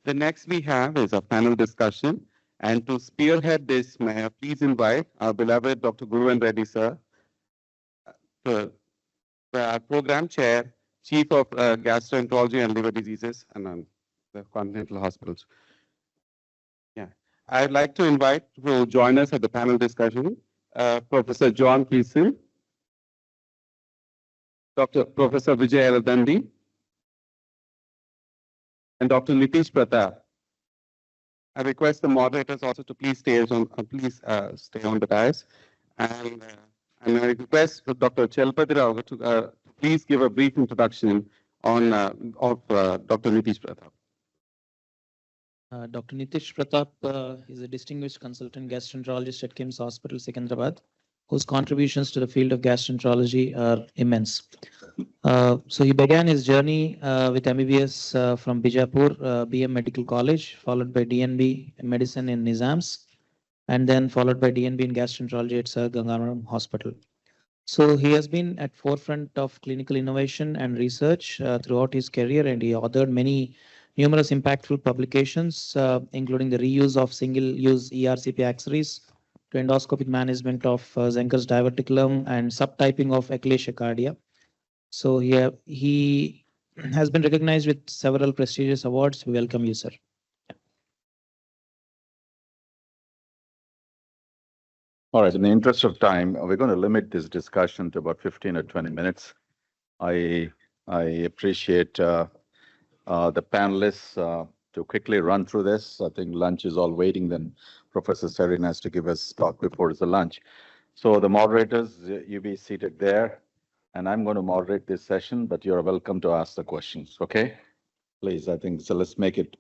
The next we have is a panel discussion. And to spearhead this, may I please invite our beloved Dr. Guru Reddy, sir, to, our program chair, Chief of Gastroenterology and Liver Diseases and the Continental Hospitals. Yeah, I'd like to invite to join us at the panel discussion, Professor John Kiesel, Professor Vijay Eladandi, and Dr. Nitish Pratap. I request the moderators also to please stay on the dais, and I request Dr. Chelpati Rao to please give a brief introduction on of Dr. Nitish Pratap. Dr. Nitish Pratap is a distinguished consultant gastroenterologist at KIMS Hospital, Secunderabad, whose contributions to the field of gastroenterology are immense. So he began his journey with MBBS from Bijapur BM Medical College, followed by DNB Medicine in Nizams, and then followed by DNB in gastroenterology at Sir Gangaram Hospital. So he has been at forefront of clinical innovation and research throughout his career, and he authored numerous impactful publications, including the reuse of single-use ERCP accessories to endoscopic management of Zenker's diverticulum and subtyping of achalasia cardia. So he has been recognized with several prestigious awards. We welcome you, sir. All right, in the interest of time, we're going to limit this discussion to about 15 or 20 minutes. I appreciate the panelists to quickly run through this. I think lunch is all waiting. Then Professor Serin has to give us talk before the lunch. So the moderators, you be seated there, and I'm going to moderate this session, but you're welcome to ask the questions, okay? Please, I think, so let's make it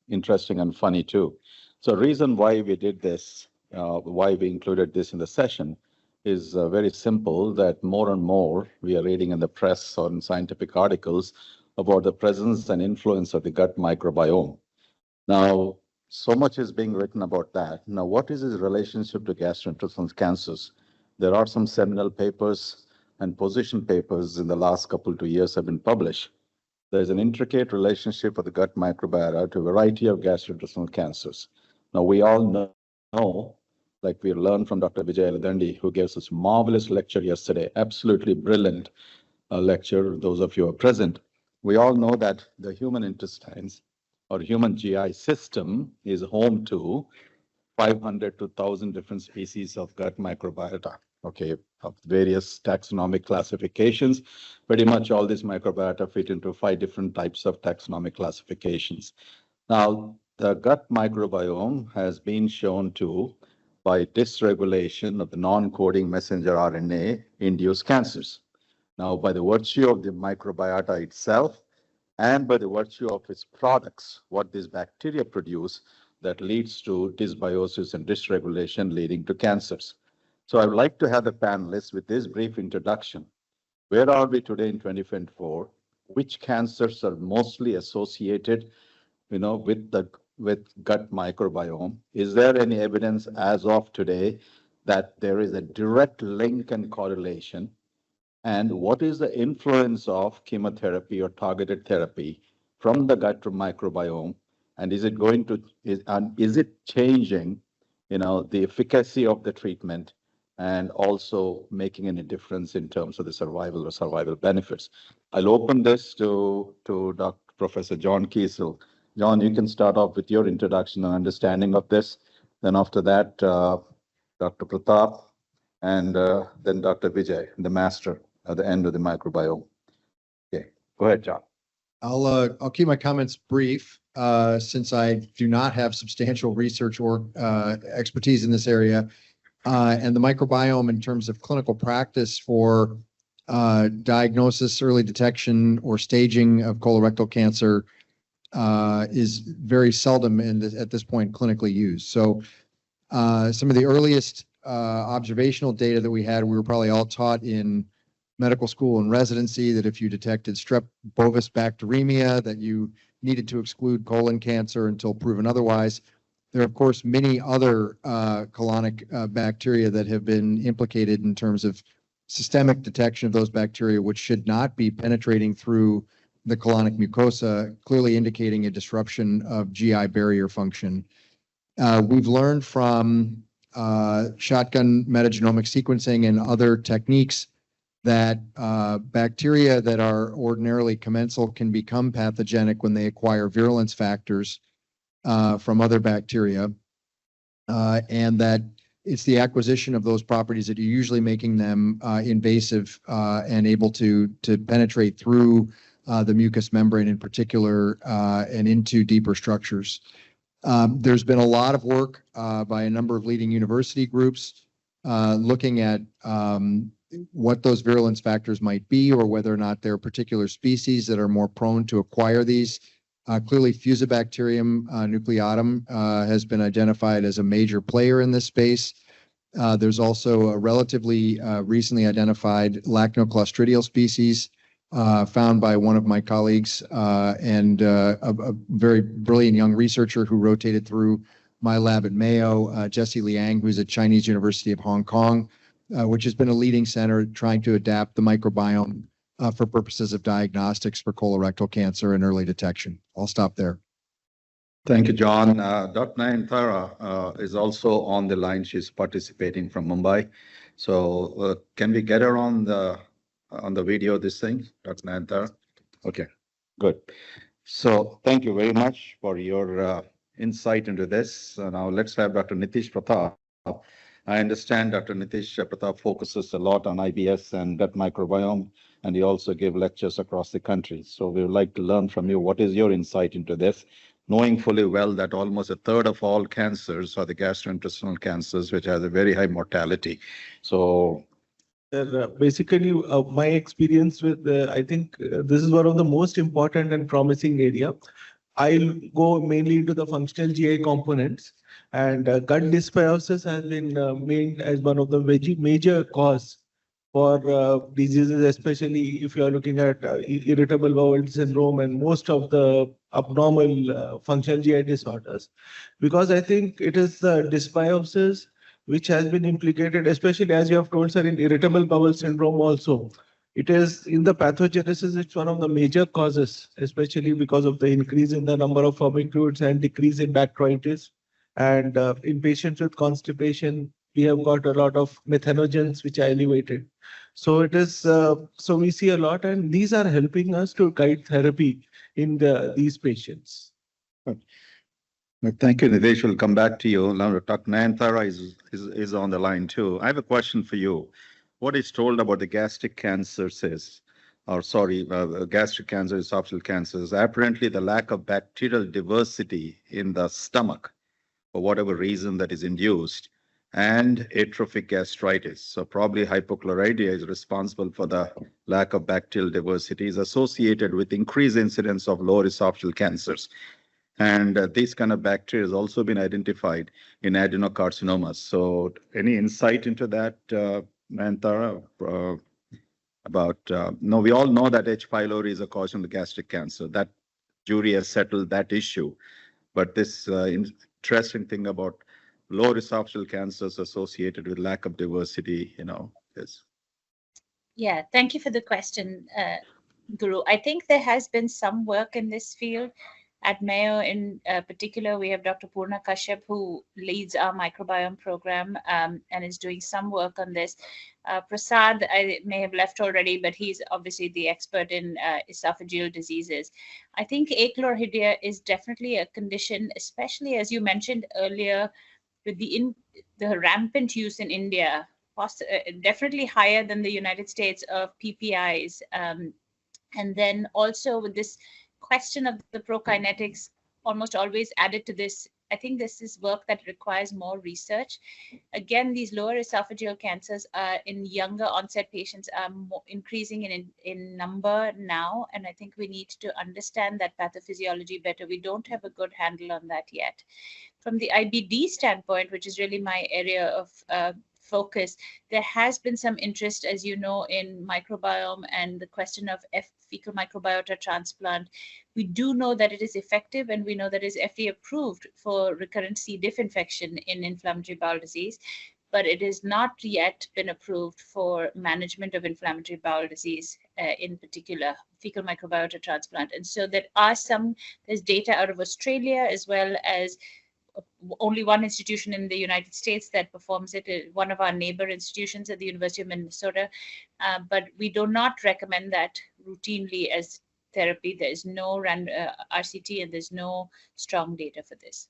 interesting and funny too. So reason why we did this, why we included this in the session is very simple, that more and more we are reading in the press or in scientific articles about the presence and influence of the gut microbiome. Now, so much is being written about that. Now, what is its relationship to gastrointestinal cancers? There are some seminal papers and position papers in the last couple of years have been published. There's an intricate relationship of the gut microbiota to a variety of gastrointestinal cancers. Now, we all know, like we learned from Dr. Vijay Eladandi, who gave us a marvelous lecture yesterday, absolutely brilliant lecture, those of you who are present. We all know that the human intestines or human GI system is home to 500 to 1,000 different species of gut microbiota, okay, of various taxonomic classifications. Pretty much all these microbiota fit into 5 different types of taxonomic classifications. Now, the gut microbiome has been shown to, by dysregulation of the non-coding messenger RNA, induce cancers. Now, by the virtue of the microbiota itself and by the virtue of its products, what these bacteria produce, that leads to dysbiosis and dysregulation leading to cancers. So I would like to have the panelists with this brief introduction. Where are we today in 2024? Which cancers are mostly associated, with gut microbiome? Is there any evidence as of today that there is a direct link and correlation? And what is the influence of chemotherapy or targeted therapy from the gut microbiome? And is it is it changing, the efficacy of the treatment and also making any difference in terms of the survival benefits? I'll open this to Dr. Professor John Kiesel. John, you can start off with your introduction and understanding of this. Then after that, Dr. Pratap, and then Dr. Vijay, the master at the end of the microbiome. Okay, go ahead, John. I'll keep my comments brief since I do not have substantial research or expertise in this area. And the microbiome in terms of clinical practice for diagnosis, early detection, or staging of colorectal cancer is very seldom at this point clinically used. So some of the earliest observational data that we had, we were probably all taught in medical school and residency that if you detected strep bovis bacteremia, that you needed to exclude colon cancer until proven otherwise. There are, of course, many other colonic bacteria that have been implicated in terms of systemic detection of those bacteria, which should not be penetrating through the colonic mucosa, clearly indicating a disruption of GI barrier function. We've learned from shotgun metagenomic sequencing and other techniques that bacteria that are ordinarily commensal can become pathogenic when they acquire virulence factors from other bacteria, and that it's the acquisition of those properties that are usually making them invasive and able to penetrate through the mucous membrane in particular and into deeper structures. There's been a lot of work by a number of leading university groups looking at what those virulence factors might be, or whether or not there are particular species that are more prone to acquire these. Clearly, Fusobacterium nucleatum has been identified as a major player in this space. There's also a relatively recently identified lacnoclostridial species found by one of my colleagues and a very brilliant young researcher who rotated through my lab at Mayo, Jessie Liang, who's at Chinese University of Hong Kong, which has been a leading center trying to adapt the microbiome for purposes of diagnostics for colorectal cancer and early detection. I'll stop there. Thank you, John. Dr. Nayanthara is also on the line. She's participating from Mumbai. So can we get her on the video, this thing, Dr. Nayanthara? Okay, good. So thank you very much for your insight into this. Now let's have Dr. Nitish Pratap. I understand Dr. Nitish Pratap focuses a lot on IBS and gut microbiome, and you also give lectures across the country. So we would like to learn from you, what is your insight into this, knowing fully well that almost a third of all cancers are the gastrointestinal cancers, which has a very high mortality. So basically, my experience with, I think this is one of the most important and promising area. I'll go mainly into the functional GI components, and gut dysbiosis has been made as one of the major cause for diseases, especially if you are looking at irritable bowel syndrome and most of the abnormal functional GI disorders. Because I think it is the dysbiosis which has been implicated, especially as you have told, sir, in irritable bowel syndrome also. It is in the pathogenesis, it's one of the major causes, especially because of the increase in the number of formicutes and decrease in bacteritis. And in patients with constipation, we have got a lot of methanogens which are elevated. So it is, so we see a lot, and these are helping us to guide therapy in these patients. Thank you, Nitish. We'll come back to you. Now, Dr. Nayanthara is on the line too. I have a question for you. What is told about the gastric cancers is, or sorry, gastric cancer, esophageal cancers, apparently the lack of bacterial diversity in the stomach, for whatever reason that is induced, and atrophic gastritis. So probably hypochlorhydria is responsible for the lack of bacterial diversity, is associated with increased incidence of lower esophageal cancers. And these kind of bacteria has also been identified in adenocarcinomas. So any insight into that, Nayanthara, about, no, we all know that H. pylori is a cause of the gastric cancer. That jury has settled that issue. But this interesting thing about lower esophageal cancers associated with lack of diversity, is. Yeah, thank you for the question, Guru. I think there has been some work in this field. At Mayo in particular, we have Dr. Purna Kashyap, who leads our microbiome program and is doing some work on this. Prasad, I may have left already, but he's obviously the expert in esophageal diseases. I think achlorhydria is definitely a condition, especially as you mentioned earlier, with the rampant use in India, definitely higher than the United States of PPIs. And then also with this question of the prokinetics almost always added to this. I think this is work that requires more research. Again, these lower esophageal cancers in younger onset patients are increasing in number now, and I think we need to understand that pathophysiology better. We don't have a good handle on that yet. From the IBD standpoint, which is really my area of focus, there has been some interest, as you know, in microbiome and the question of fecal microbiota transplant. We do know that it is effective, and we know that it is FDA approved for recurrent C. diff infection in inflammatory bowel disease, but it has not yet been approved for management of inflammatory bowel disease. in particular, fecal microbiota transplant. And so there's data out of Australia as well as only one institution in the United States that performs it, one of our neighbor institutions at the University of Minnesota. But we do not recommend that routinely as therapy. There is no RCT and there's no strong data for this.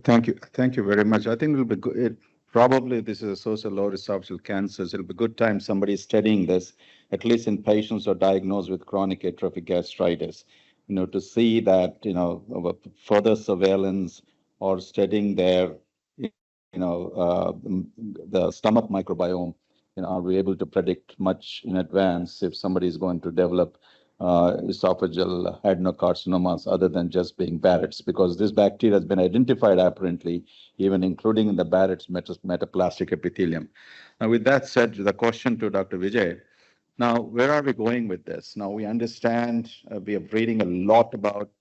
Thank you. Thank you very much. I think it'll be good. Probably this is associated with lower esophageal cancers. It'll be a good time somebody studying this, at least in patients who are diagnosed with chronic atrophic gastritis, to see that, further surveillance or studying their, the stomach microbiome, are we able to predict much in advance if somebody is going to develop esophageal adenocarcinomas other than just being Barrett's, because this bacteria has been identified apparently, even including in the Barrett's metaplastic epithelium. Now, with that said, the question to Dr. Vijay, now, where are we going with this? Now, we understand, we are reading a lot about,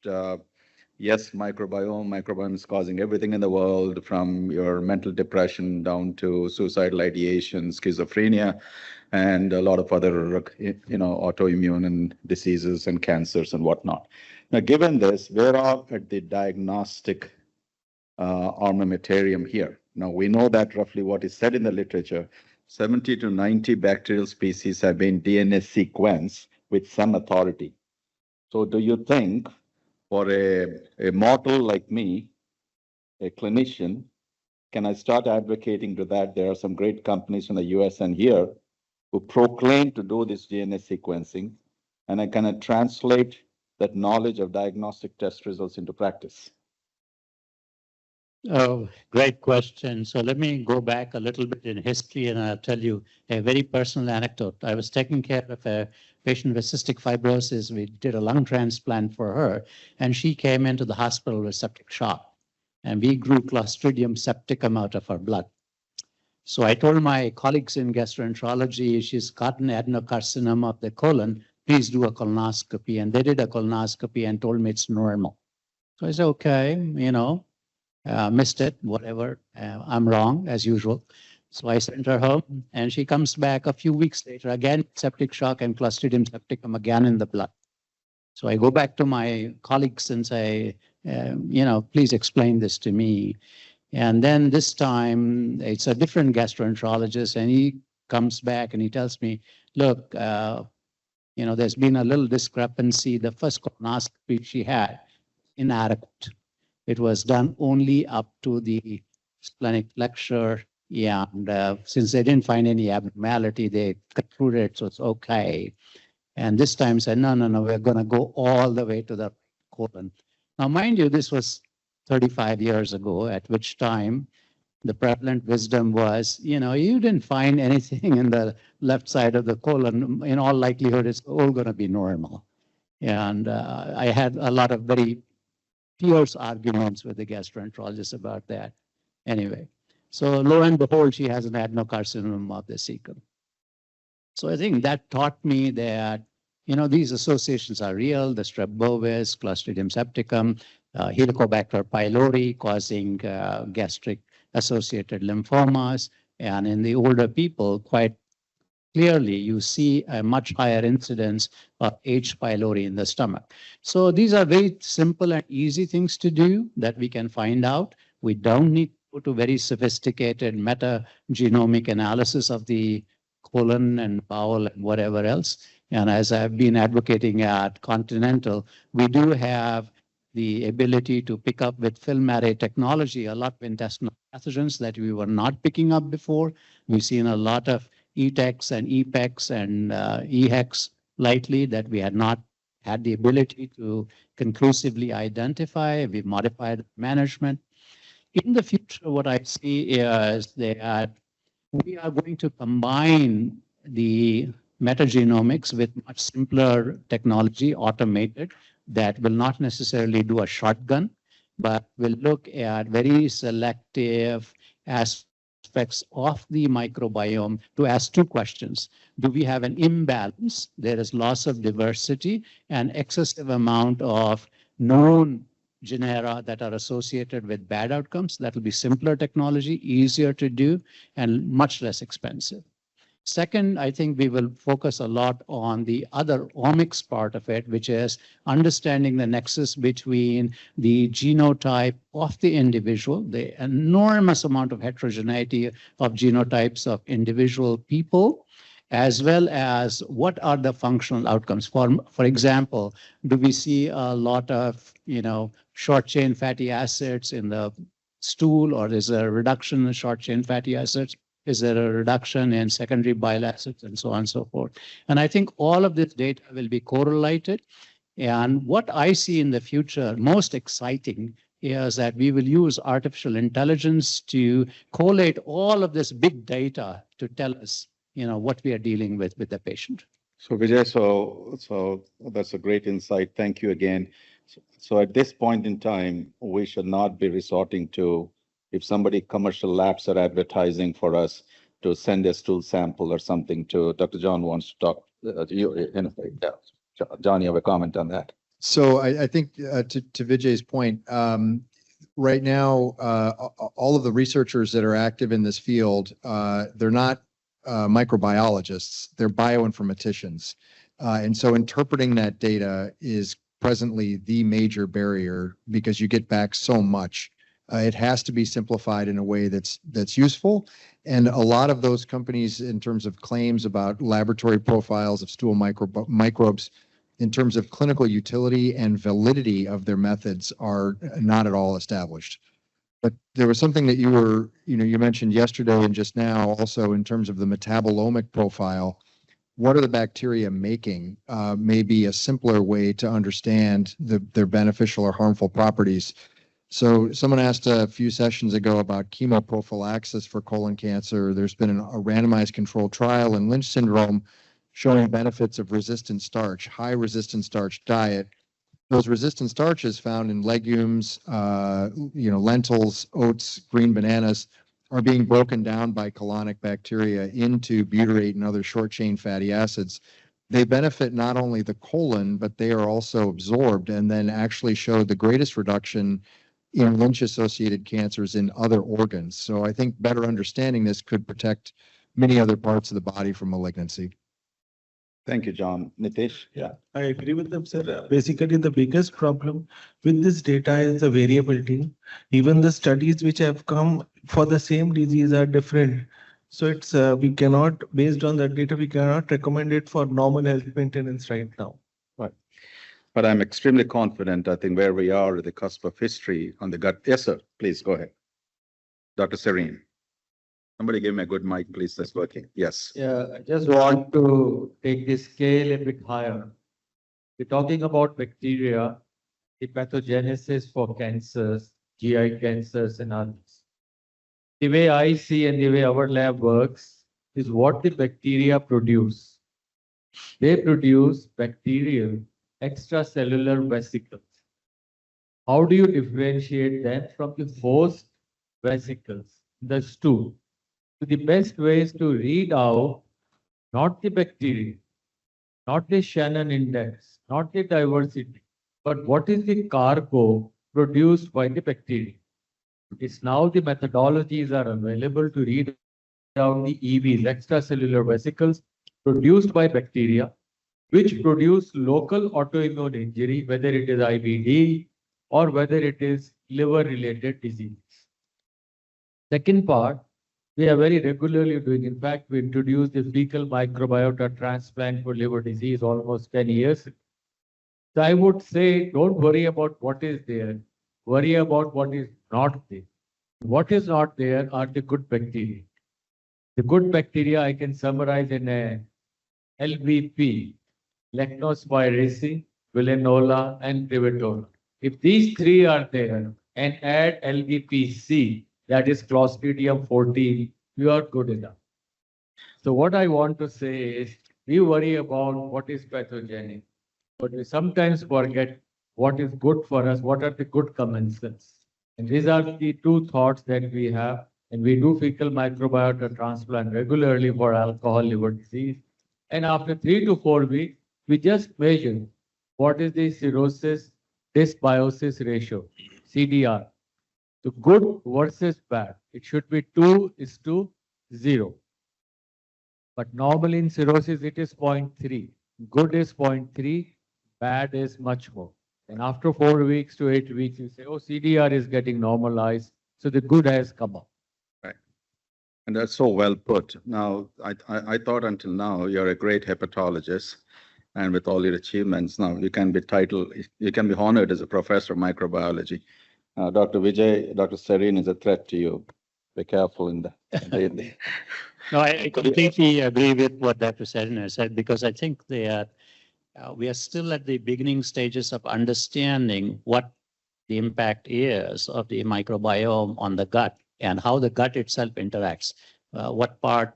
yes, microbiome is causing everything in the world, from your mental depression down to suicidal ideation, schizophrenia, and a lot of other, autoimmune and diseases and cancers and whatnot. Now, given this, where are at the diagnostic armamentarium here? Now, we know that roughly what is said in the literature, 70 to 90 bacterial species have been DNA sequenced with some authority. So do you think for a mortal like me, a clinician, can I start advocating to that? There are some great companies in the US and here who proclaim to do this DNA sequencing, and I can translate that knowledge of diagnostic test results into practice. Oh, great question. So let me go back a little bit in history and I'll tell you a very personal anecdote. I was taking care of a patient with cystic fibrosis. We did a lung transplant for her, and she came into the hospital with septic shock. And we grew Clostridium septicum out of her blood. So I told my colleagues in gastroenterology, she's got an adenocarcinoma of the colon, please do a colonoscopy. And they did a colonoscopy and told me it's normal. So I said, okay, missed it, whatever. I'm wrong, as usual. So I sent her home, and she comes back a few weeks later, again, septic shock and Clostridium septicum again in the blood. So I go back to my colleagues and say, please explain this to me. And then this time, it's a different gastroenterologist, and he comes back and he tells me, look, there's been a little discrepancy. The first colonoscopy she had, inadequate. It was done only up to the splenic flexure, and since they didn't find any abnormality, they concluded so it's okay. And this time said, no, we're going to go all the way to the colon. Now, mind you, this was 35 years ago, at which time the prevalent wisdom was, you didn't find anything in the left side of the colon. In all likelihood, it's all going to be normal. And I had a lot of very fierce arguments with the gastroenterologist about that. Anyway, so lo and behold, she has an adenocarcinoma of the cecum. So I think that taught me that, these associations are real, the strep bovis, Clostridium septicum, Helicobacter pylori causing gastric associated lymphomas. And in the older people, quite clearly, you see a much higher incidence of H. pylori in the stomach. So these are very simple and easy things to do that we can find out. We don't need to go to very sophisticated metagenomic analysis of the colon and bowel and whatever else. And as I've been advocating at Continental, we do have the ability to pick up with film array technology a lot of intestinal pathogens that we were not picking up before. We've seen a lot of ETEX and EPEX and EHEX lightly that we had not had the ability to conclusively identify. We've modified management. In the future, what I see is that we are going to combine the metagenomics with much simpler technology, automated, that will not necessarily do a shotgun, but will look at very selective aspects of the microbiome to ask two questions. Do we have an imbalance? There is loss of diversity and excessive amount of known genera that are associated with bad outcomes. That will be simpler technology, easier to do, and much less expensive. Second, I think we will focus a lot on the other omics part of it, which is understanding the nexus between the genotype of the individual, the enormous amount of heterogeneity of genotypes of individual people, as well as what are the functional outcomes. For example, do we see a lot of, short chain fatty acids in the stool, or is there a reduction in short chain fatty acids? Is there a reduction in secondary bile acids, and so on and so forth? And I think all of this data will be correlated. And what I see in the future most exciting is that we will use artificial intelligence to collate all of this big data to tell us, what we are dealing with the patient. So Vijay, so that's a great insight. Thank you again. So at this point in time, we should not be resorting to, if somebody commercial labs are advertising for us to send a stool sample or something to Dr. John wants to talk. John, you have a comment on that? So I think to Vijay's point, right now, all of the researchers that are active in this field, they're not microbiologists, they're bioinformaticians. And so interpreting that data is presently the major barrier because you get back so much. It has to be simplified in a way that's useful. And a lot of those companies, in terms of claims about laboratory profiles of stool microbes, in terms of clinical utility and validity of their methods, are not at all established. But there was something that you mentioned yesterday and just now also in terms of the metabolomic profile. What are the bacteria making may be a simpler way to understand their beneficial or harmful properties. So someone asked a few sessions ago about chemoprophylaxis for colon cancer. There's been a randomized controlled trial in Lynch syndrome showing benefits of resistant starch, high resistant starch diet. Those resistant starches found in legumes, lentils, oats, green bananas are being broken down by colonic bacteria into butyrate and other short chain fatty acids. They benefit not only the colon, but they are also absorbed and then actually show the greatest reduction in Lynch-associated cancers in other organs. So I think better understanding this could protect many other parts of the body from malignancy. Thank you, John. Nitish? Yeah, I agree with them, sir. Basically, the biggest problem with this data is the variability. Even the studies which have come for the same disease are different. So it's we cannot, based on that data, we cannot recommend it for normal health maintenance right now. Right. But I'm extremely confident, I think, where we are at the cusp of history on the gut. Yes, sir. Please go ahead. Dr. Serene. Somebody give me a good mic, please. That's working. Yes. Yeah, I just want to take the scale a bit higher. We're talking about bacteria, the pathogenesis for cancers, GI cancers, and others. The way I see and the way our lab works is what the bacteria produce. They produce bacterial extracellular vesicles. How do you differentiate them from the host vesicles, the stool? So the best way is to read out not the bacteria, not the Shannon index, not the diversity, but what is the cargo produced by the bacteria. It's now the methodologies are available to read out the EVs, extracellular vesicles, produced by bacteria, which produce local autoimmune injury, whether it is IBD or whether it is liver-related disease. Second part, we are very regularly doing. In fact, we introduced the fecal microbiota transplant for liver disease almost 10 years ago. So I would say, don't worry about what is there. Worry about what is not there. What is not there are the good bacteria. The good bacteria I can summarize in a LVP, Lactospiraceae, Villanola, and Privatola. If these three are there and add LVPC, that is Clostridium 14, you are good enough. So what I want to say is, we worry about what is pathogenic, but we sometimes forget what is good for us, what are the good commensals. And these are the two thoughts that we have. And we do fecal microbiota transplant regularly for alcohol liver disease. And after 3 to 4 weeks, we just measure what is the cirrhosis dysbiosis ratio, CDR. So good versus bad. It should be 2:0. But normally in cirrhosis, it is 0.3. Good is 0.3, bad is much more. And after 4 weeks to 8 weeks, you say, oh, CDR is getting normalized. So the good has come up. Right. And that's so well put. Now, I thought until now you're a great hepatologist, and with all your achievements, now you can be honored as a professor of microbiology. Dr. Vijay, Dr. Serene is a threat to you. Be careful in the. No, I completely agree with what Dr. Serena said, because I think we are still at the beginning stages of understanding what the impact is of the microbiome on the gut and how the gut itself interacts. What part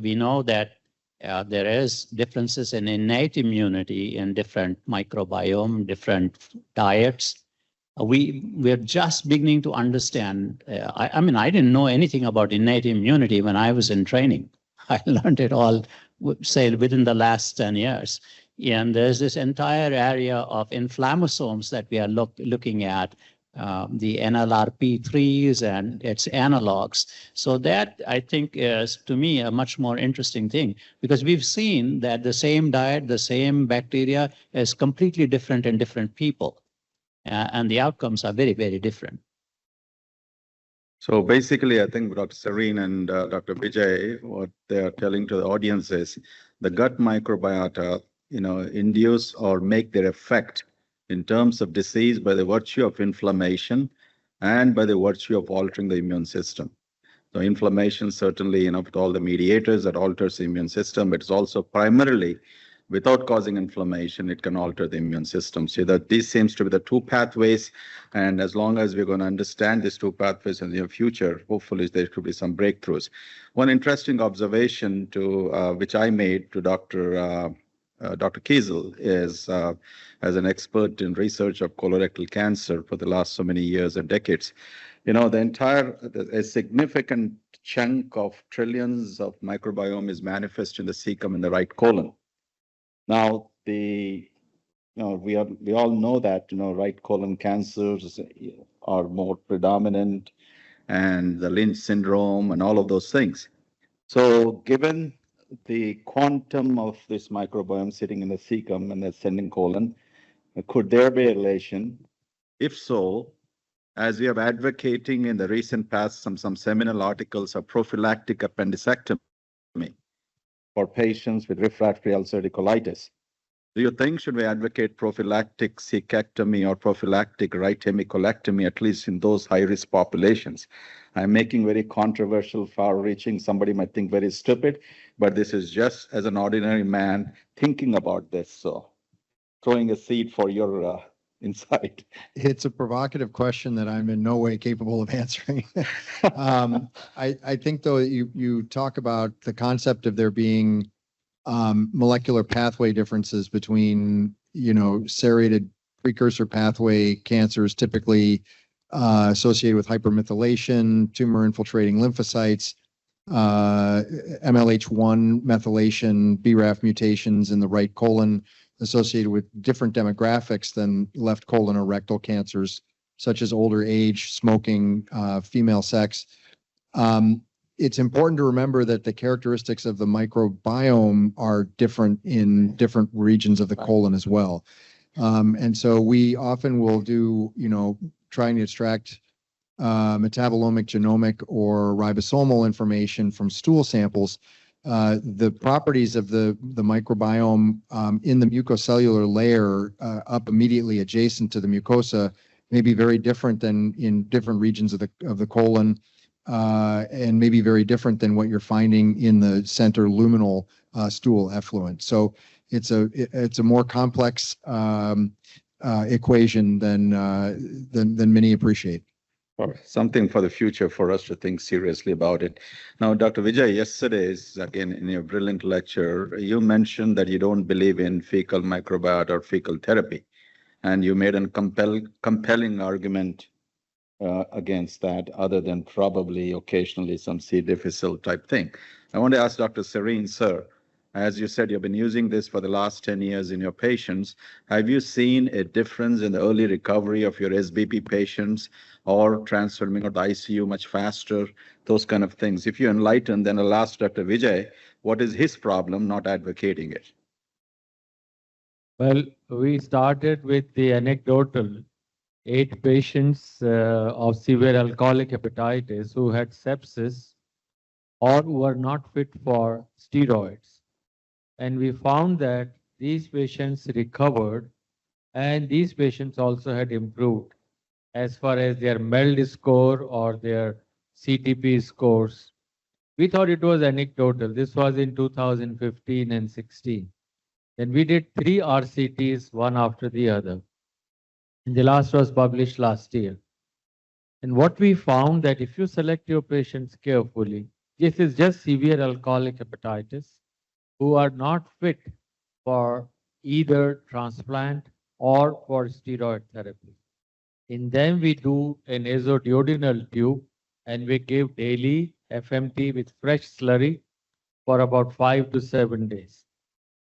we know that there is differences in innate immunity in different microbiome, different diets. We're just beginning to understand. I mean, I didn't know anything about innate immunity when I was in training. I learned it all, say, within the last 10 years. And there's this entire area of inflammasomes that we are looking at, the NLRP3s and its analogs. So that, I think, is, to me, a much more interesting thing, because we've seen that the same diet, the same bacteria is completely different in different people. And the outcomes are very, very different. So basically, I think Dr. Serene and Dr. Vijay, what they are telling to the audience is the gut microbiota, induce or make their effect in terms of disease by the virtue of inflammation and by the virtue of altering the immune system. So inflammation certainly, with all the mediators that alters the immune system, but it's also primarily without causing inflammation, it can alter the immune system. So that these seems to be the two pathways. And as long as we're going to understand these two pathways in the future, hopefully there could be some breakthroughs. One interesting observation which I made to Dr. Kiesel is, as an expert in research of colorectal cancer for the last so many years and decades, a significant chunk of trillions of microbiome is manifest in the cecum in the right colon. Now, we all know that, right colon cancers are more predominant, and the Lynch syndrome and all of those things. So given the quantum of this microbiome sitting in the cecum and the ascending colon, could there be a relation? If so, as we are advocating in the recent past, some seminal articles of prophylactic appendicectomy for patients with refractory ulcerative colitis. Do you think should we advocate prophylactic cecectomy or prophylactic right hemicolectomy, at least in those high-risk populations? I'm making very controversial, far-reaching. Somebody might think very stupid, but this is just as an ordinary man thinking about this. So throwing a seed for your insight. It's a provocative question that I'm in no way capable of answering. I think, though, you talk about the concept of there being molecular pathway differences between, serrated precursor pathway cancers typically associated with hypermethylation, tumor infiltrating lymphocytes, MLH1 methylation, BRAF mutations in the right colon associated with different demographics than left colon or rectal cancers, such as older age, smoking, female sex. It's important to remember that the characteristics of the microbiome are different in different regions of the colon as well. And so we often will do, trying to extract metabolomic, genomic, or ribosomal information from stool samples. The properties of the microbiome in the mucocellular layer up immediately adjacent to the mucosa may be very different than in different regions of the colon. And maybe very different than what you're finding in the center luminal stool effluent. So it's a more complex equation than many appreciate. Something for the future for us to think seriously about it. Now, Dr. Vijay, yesterday, again, in your brilliant lecture, you mentioned that you don't believe in fecal microbiota or fecal therapy, and you made a compelling argument against that, other than probably occasionally some C. difficile type thing. I want to ask Dr. Serene, sir, As you said, you've been using this for the last 10 years in your patients. Have you seen a difference in the early recovery of your SBP patients or transferring out the ICU much faster? Those kind of things. If you enlighten, then I'll ask Dr. Vijay, what is his problem not advocating it? Well, we started with the anecdotal 8 patients of severe alcoholic hepatitis who had sepsis or who were not fit for steroids. And we found that these patients recovered and these patients also had improved as far as their MELD score or their CTP scores. We thought it was anecdotal. This was in 2015 and 16. Then we did 3 RCTs, one after the other. And the last was published last year. And what we found that if you select your patients carefully, this is just severe alcoholic hepatitis, who are not fit for either transplant or for steroid therapy. In them, we do an nasodiodinal tube and we give daily FMT with fresh slurry for about 5 to 7 days.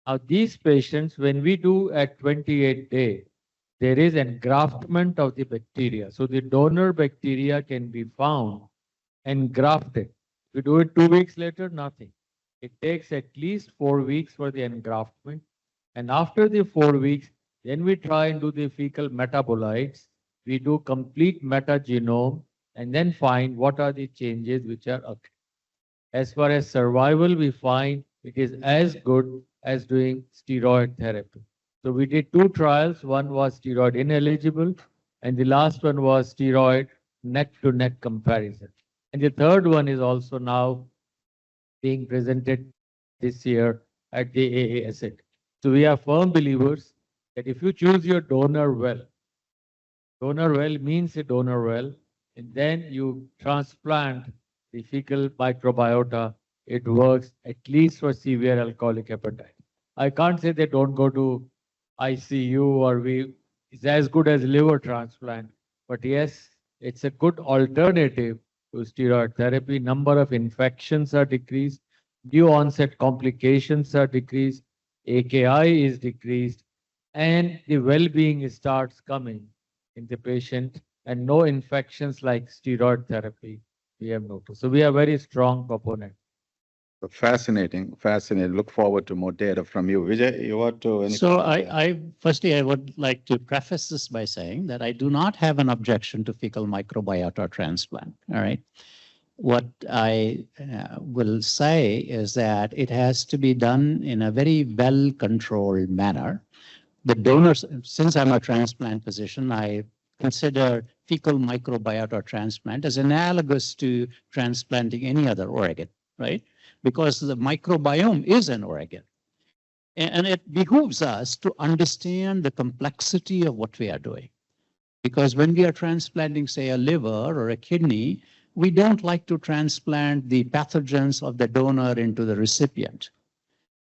Now, these patients, when we do at 28 day, there is engraftment of the bacteria. So the donor bacteria can be found and grafted. We do it 2 weeks later, nothing. It takes at least 4 weeks for the engraftment. And after the 4 weeks, then we try and do the fecal metabolites. We do complete metagenome and then find what are the changes which are occurring. As far as survival, we find it is as good as doing steroid therapy. So we did 2 trials. One was steroid ineligible and the last one was steroid neck-to-neck comparison. And the third one is also now being presented this year at the AASIT. So we are firm believers that if you choose your donor well means a donor well, and then you transplant the fecal microbiota, it works at least for severe alcoholic hepatitis. I can't say they don't go to ICU or it's as good as liver transplant, but yes, it's a good alternative to steroid therapy. Number of infections are decreased, new onset complications are decreased, AKI is decreased, and the well-being starts coming in the patient, and no infections like steroid therapy we have noticed. So we are very strong proponent. Fascinating, fascinating. Look forward to more data from you. Vijay, you want to? So firstly, I would like to preface this by saying that I do not have an objection to fecal microbiota transplant. All right. What I will say is that it has to be done in a very well-controlled manner. The donors, since I'm a transplant physician, I consider fecal microbiota transplant as analogous to transplanting any other organ, right? Because the microbiome is an organ. And it behooves us to understand the complexity of what we are doing. Because when we are transplanting, say, a liver or a kidney, we don't like to transplant the pathogens of the donor into the recipient.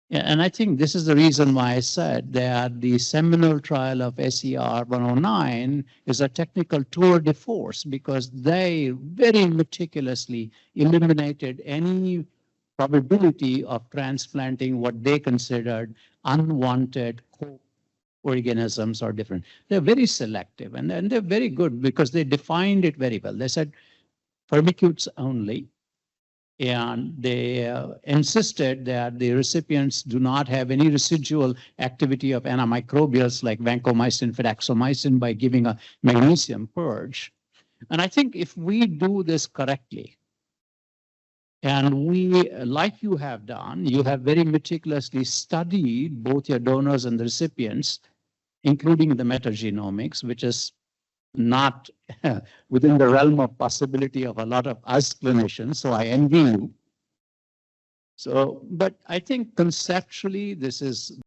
And I think this is the reason why I said that the seminal trial of SER 109 is a technical tour de force, because they very meticulously eliminated any probability of transplanting what they considered unwanted organisms or different. They're very selective and they're very good because they defined it very well. They said firmicutes only. And they insisted that the recipients do not have any residual activity of antimicrobials like vancomycin, fidaxomicin by giving a magnesium purge. And I think if we do this correctly, and we, like you have done, you have very meticulously studied both your donors and the recipients, including the metagenomics, which is not within the realm of possibility of a lot of us clinicians, so I envy you. So, but I think conceptually this is